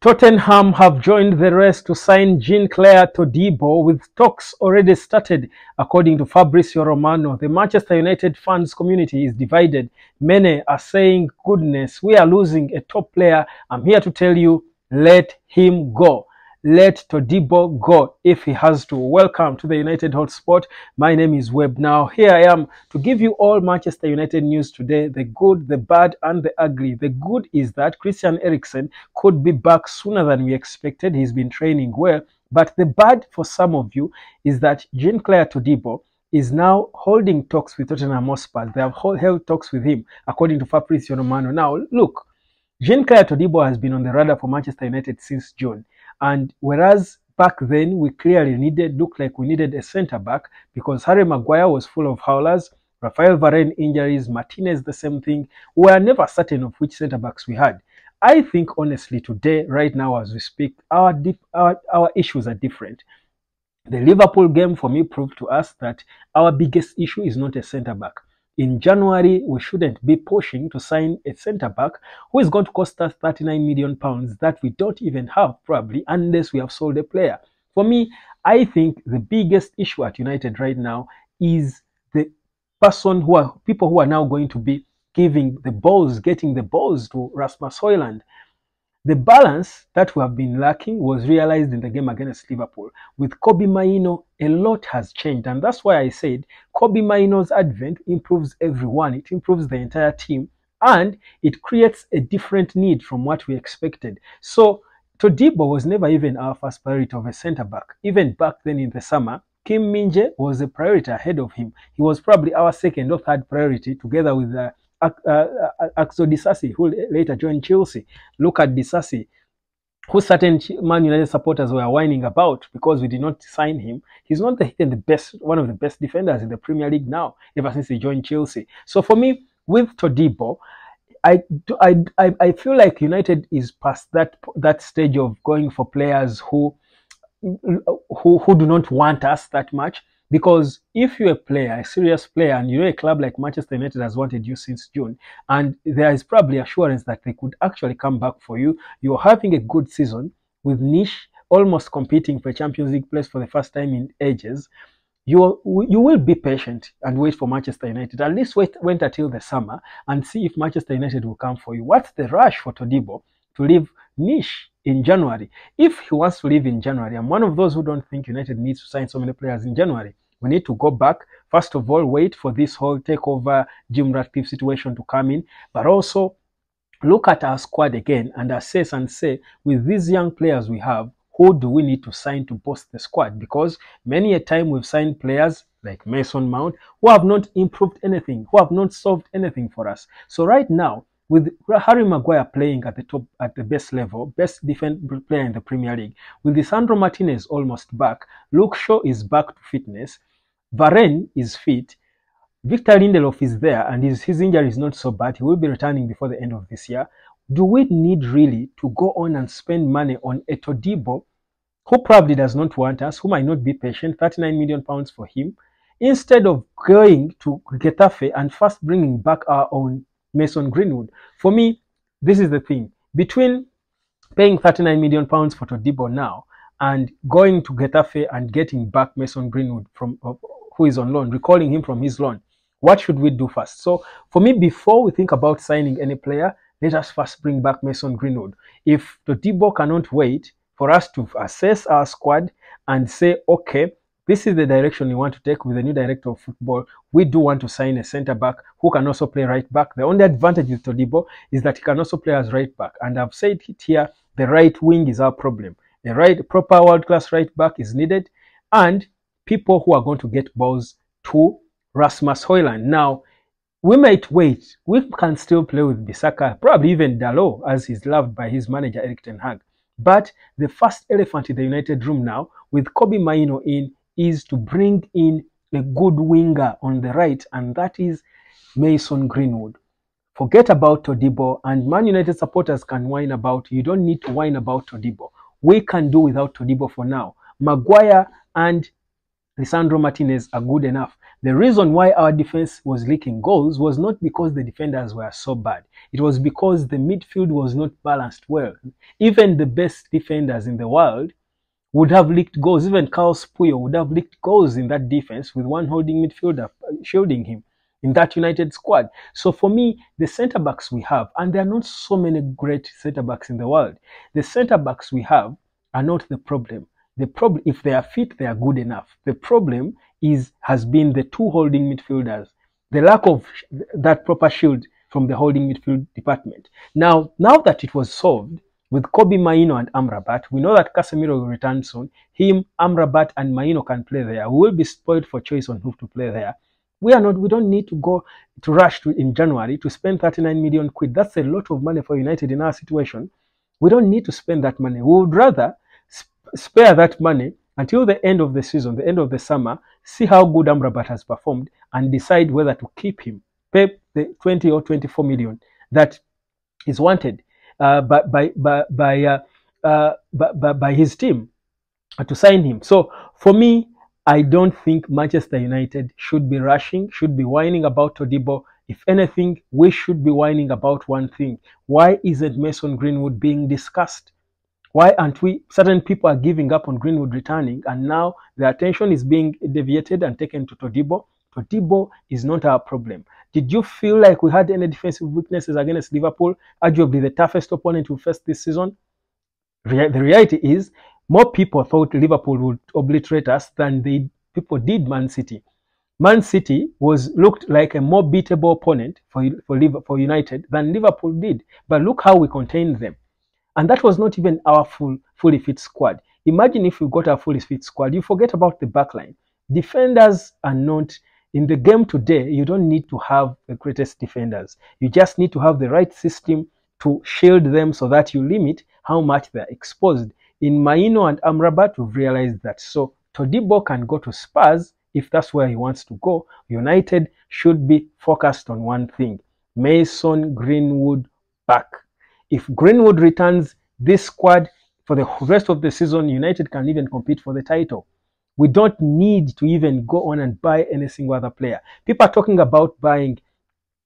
Tottenham have joined the race to sign Clair Todibo, with talks already started. According to Fabrizio Romano, the Manchester United fans community is divided. Many are saying, goodness, we are losing a top player. I'm here to tell you, let him go. Let Todibo go if he has to. Welcome to the United Hotspot. My name is Webb. Now, here I am to give you all Manchester United news today, the good, the bad, and the ugly. The good is that Christian Eriksen could be back sooner than we expected. He's been training well. But the bad for some of you is that Clair Todibo is now holding talks with Tottenham Hotspur. They have held talks with him, according to Fabrizio Romano. Now, look, Clair Todibo has been on the radar for Manchester United since June. And whereas back then we clearly looked like we needed a centre-back because Harry Maguire was full of howlers, Rafael Varane injuries, Martinez the same thing. We were never certain of which centre-backs we had. I think honestly today, right now as we speak, our issues are different. The Liverpool game for me proved to us that our biggest issue is not a centre-back. In January, we shouldn't be pushing to sign a centre-back who is going to cost us £39 million that we don't even have probably unless we have sold a player. For me, I think the biggest issue at United right now is the people who are now going to be getting the balls to Rasmus Højlund. The balance that we have been lacking was realized in the game against Liverpool. With Kobbie Mainoo, a lot has changed. And that's why I said Kobbie Mainoo's advent improves everyone. It improves the entire team. And it creates a different need from what we expected. So Todibo was never even our first priority of a centre-back. Even back then in the summer, Kim Min-jae was a priority ahead of him. He was probably our second or third priority together with Axel Disasi, who later joined Chelsea. Look at Disasi, who certain Man United supporters were whining about because we did not sign him. He's not one of the best defenders in the Premier League now, ever since he joined Chelsea. So for me, with Todibo, I feel like United is past that stage of going for players who do not want us that much. Because if you're a player, a serious player, and you're a club like Manchester United has wanted you since June, and there is probably assurance that they could actually come back for you, you're having a good season with Niche almost competing for a Champions League place for the first time in ages, you will be patient and wait for Manchester United. At least wait until the summer and see if Manchester United will come for you. What's the rush for Todibo to leave Niche in January? If he wants to leave in January, I'm one of those who don't think United needs to sign so many players in January. We need to go back. First of all, wait for this whole takeover Jim Ratcliffe situation to come in, but also look at our squad again and assess and say, with these young players we have, who do we need to sign to boost the squad? Because many a time we've signed players like Mason Mount who have not improved anything, who have not solved anything for us. So right now, with Harry Maguire playing at the best level, best defensive player in the Premier League, with Lisandro Martinez almost back, Luke Shaw is back to fitness, Varane is fit, Victor Lindelof is there, and his injury is not so bad. He will be returning before the end of this year. Do we need really to go on and spend money on a Todibo who probably does not want us, who might not be patient, £39 million for him, instead of going to Getafe and first bringing back our own Mason Greenwood? For me, this is the thing. Between paying £39 million for Todibo now and going to Getafe and getting back Mason Greenwood who is on loan, recalling him from his loan, what should we do first? So for me, before we think about signing any player, let us first bring back Mason Greenwood. If Todibo cannot wait for us to assess our squad and say, okay, this is the direction we want to take with the new director of football, we do want to sign a centre-back who can also play right-back. The only advantage with Todibo is that he can also play as right-back. And I've said it here, the right wing is our problem. A proper world-class right-back is needed, and people who are going to get balls to Rasmus Højlund. Now, we might wait. We can still play with Bissaka, probably even Dalot, as he's loved by his manager, Erik ten Hag. But the first elephant in the United room now, with Kobbie Mainoo in, is to bring in a good winger on the right, and that is Mason Greenwood. Forget about Todibo, and Man United supporters can whine about. You don't need to whine about Todibo. We can do without Todibo for now. Maguire and Lisandro Martinez are good enough. The reason why our defense was leaking goals was not because the defenders were so bad. It was because the midfield was not balanced well. Even the best defenders in the world would have leaked goals. Even Carlos Puyo would have leaked goals in that defense with one holding midfielder shielding him in that United squad. So for me, the centre backs we have, and there are not so many great centre backs in the world, the centre backs we have are not the problem. The problem, if they are fit, they are good enough. The problem has been the two holding midfielders, the lack of that proper shield from the holding midfield department. Now that it was solved with Kobe Maino and Amrabat, we know that Casemiro will return soon. Him, Amrabat, and Maino can play there. We will be spoiled for choice on who to play there. We don't need to go to rush in January to spend 39 million quid. That's a lot of money for United in our situation. We don't need to spend that money. We would rather spare that money until the end of the season, the end of the summer, see how good Amrabat has performed and decide whether to keep him, pay the 20 or 24 million that is wanted by his team to sign him. So for me, I don't think Manchester United should be rushing, should be whining about Todibo. If anything, we should be whining about one thing. Why isn't Mason Greenwood being discussed? Why aren't we? Certain people are giving up on Greenwood returning, and now the attention is being deviated and taken to Todibo. Todibo is not our problem. Did you feel like we had any defensive weaknesses against Liverpool? Arguably the toughest opponent we faced this season. The reality is, more people thought Liverpool would obliterate us than people did Man City. Man City looked like a more beatable opponent for United than Liverpool did. But look how we contained them. And that was not even our fully fit squad. Imagine if we got a fully fit squad. You forget about the backline. Defenders are not, in the game today, you don't need to have the greatest defenders. You just need to have the right system to shield them so that you limit how much they're exposed. In Maino and Amrabat, we've realized that. So Todibo can go to Spurs if that's where he wants to go. United should be focused on one thing: Mason Greenwood back. If Greenwood returns, this squad for the rest of the season, United can even compete for the title. We don't need to even go on and buy any single other player. People are talking about buying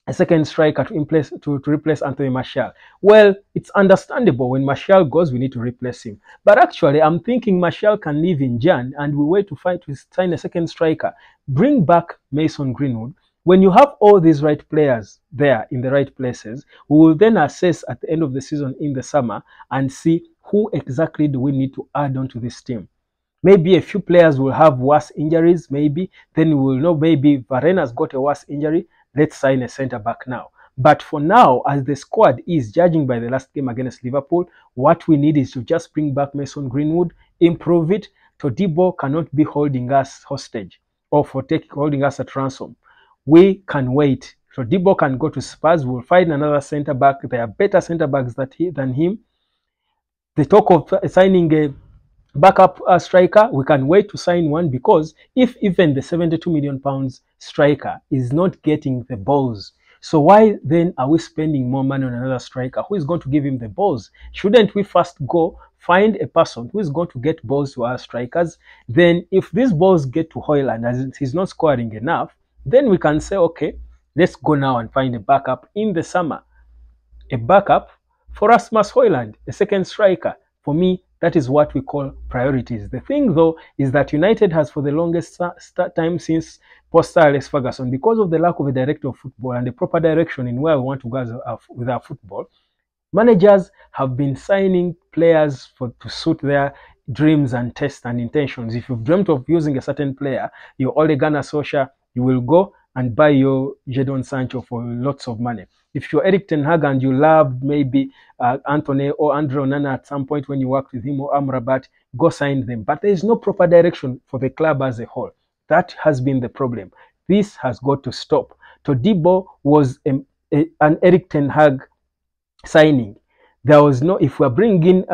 a second striker to replace Anthony Martial. Well, it's understandable. When Martial goes, we need to replace him. But actually, I'm thinking Martial can leave in Jan and we wait to sign a second striker. Bring back Mason Greenwood. When you have all these right players there in the right places, we will then assess at the end of the season in the summer and see who exactly do we need to add on to this team. Maybe a few players will have worse injuries, maybe. Then we will know maybe Varane has got a worse injury. Let's sign a centre-back now. But for now, as the squad is, judging by the last game against Liverpool, what we need is to just bring back Mason Greenwood, improve it. Todibo cannot be holding us hostage or holding us at ransom. We can wait. Todibo can go to Spurs. We'll find another centre-back. There are better centre-backs than him. The talk of signing a backup striker, we can wait to sign one, because if even the £72 million striker is not getting the balls, so why then are we spending more money on another striker? Who is going to give him the balls? Shouldn't we first go find a person who is going to get balls to our strikers? Then if these balls get to Højlund as he's not scoring enough, then we can say, okay, let's go now and find a backup in the summer. A backup for Rasmus Højlund, a second striker. For me, that is what we call priorities. The thing, though, is that United has, for the longest time since post-Sir Alex Ferguson, because of the lack of a director of football and the proper direction in where we want to go with our football, managers have been signing players to suit their dreams and tastes and intentions. If you've dreamt of using a certain player, your Ole Gunnar Solskjaer, you will go and buy your Jadon Sancho for lots of money. If you're Erik ten Hag and you loved maybe Anthony or Andre Onana at some point when you worked with him, or Amrabat, go sign them. But there is no proper direction for the club as a whole. That has been the problem. This has got to stop. Todibo was an Erik ten Hag signing. There was no, if we're bringing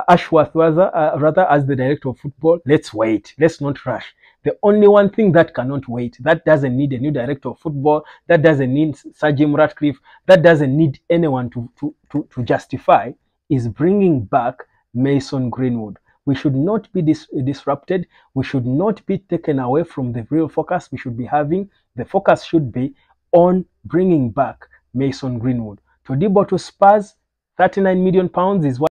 Ashworth rather as the director of football, let's wait. Let's not rush. The only one thing that cannot wait, that doesn't need a new director of football, that doesn't need Sir Jim Ratcliffe, that doesn't need anyone to justify, is bringing back Mason Greenwood. We should not be disrupted. We should not be taken away from the real focus we should be having. The focus should be on bringing back Mason Greenwood. Todibo to Spurs, £39 million is what